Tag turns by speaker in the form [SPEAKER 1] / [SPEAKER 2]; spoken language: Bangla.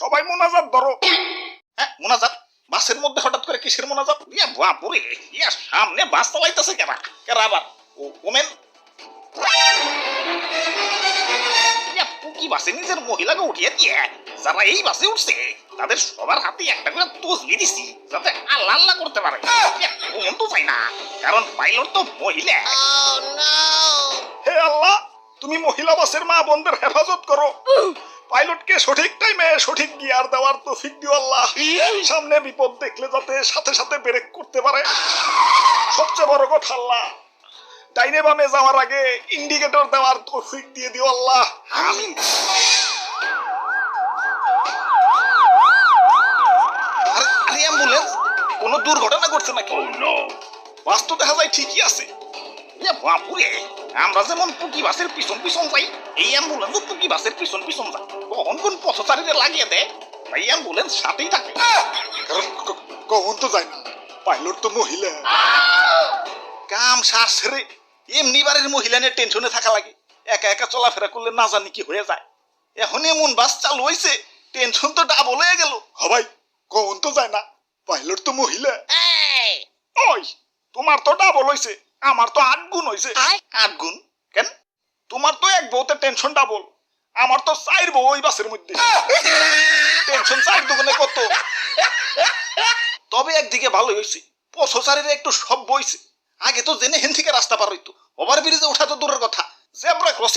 [SPEAKER 1] সবাই মোনাজাত ধরো। হ্যাঁ মোনাজাত? বাসের মধ্যে হঠাৎ করে কিসের মোনাজাত? ইয়া বাপুরে, ইয়া সামনে বাস চালাইতেছে কেরা কেরা আবার ওমেন পুকি বাসে নিজের মহিলাকে উঠিয়ে দিয়ে যারা এই বাসে উঠছে তাদের সবার হাতে একটা করে তসবি দিছি যাতে আল্লাহ আল্লাহ করতে পারে। ওমন তো চাই না, কারণ পাইলট তো মহিলা। হে আল্লাহ, তুমি মহিলা বাসের মা বোনদের হেফাজত করো। পাইলটকে সঠিক টাইমে সঠিক গিয়ার দেওয়ার তৌফিক দিও আল্লাহ। সামনে বিপদ দেখলে যাতে সাথে সাথে ব্রেক করতে পারে। সবচেয়ে বড় কথা আল্লাহ, ডাইনে বামে যাওয়ার আগে ইন্ডিকেটর দেওয়ার তৌফিক দিয়ে দিও আল্লাহ। আমিন। আরে অ্যাম্বুলেন্স কোনো দুর্ঘটনা ঘটছে নাকি? বাস তো দেখা যায় ঠিকই আছে। বাপুরে, আমরা যেমন পুকি বাসের পিছন পিছন যাই, এই অ্যাম্বুলেন্সও পুকি বাসের পিছন পিছন যায়। কখন কোন পথচারীদের লাগিয়ে দেয়, তাই অ্যাম্বুলেন্স সাথেই থাকে। কারণ কখন তো যায় না, পাইলট তো মহিলা। কাম সার ছেড়ে এমনি বাড়ির মহিলা নিয়ে টেনশনে থাকা লাগে। একা একা চলাফেরা করলে না জানি কি হয়ে যায়। এখন এমন বাস চালু হয়েছে, টেনশন তো ডাবল হয়ে গেল। ভাই কখন তো যায় না, পাইলট তো মহিলা। ওই তোমার তো ডাবল হয়েছে, আমার তো 8 গুণ হয়েছে। 8 গুণ কেন? তোমার তো এক বউতে টেনশন ডাবল, আমার তো 4 বউ ওই বাসের মধ্যে। টেনশন 4 দুগুণে কত? তবে একদিকে ভালো হয়েছে, পথচারীরা একটু সব বইছে। আগে তো জেনে হেন থেকে রাস্তা পার হইতো, ওভার ব্রিজে ওঠা তো দূরের কথা, জেব্রা ক্রসিং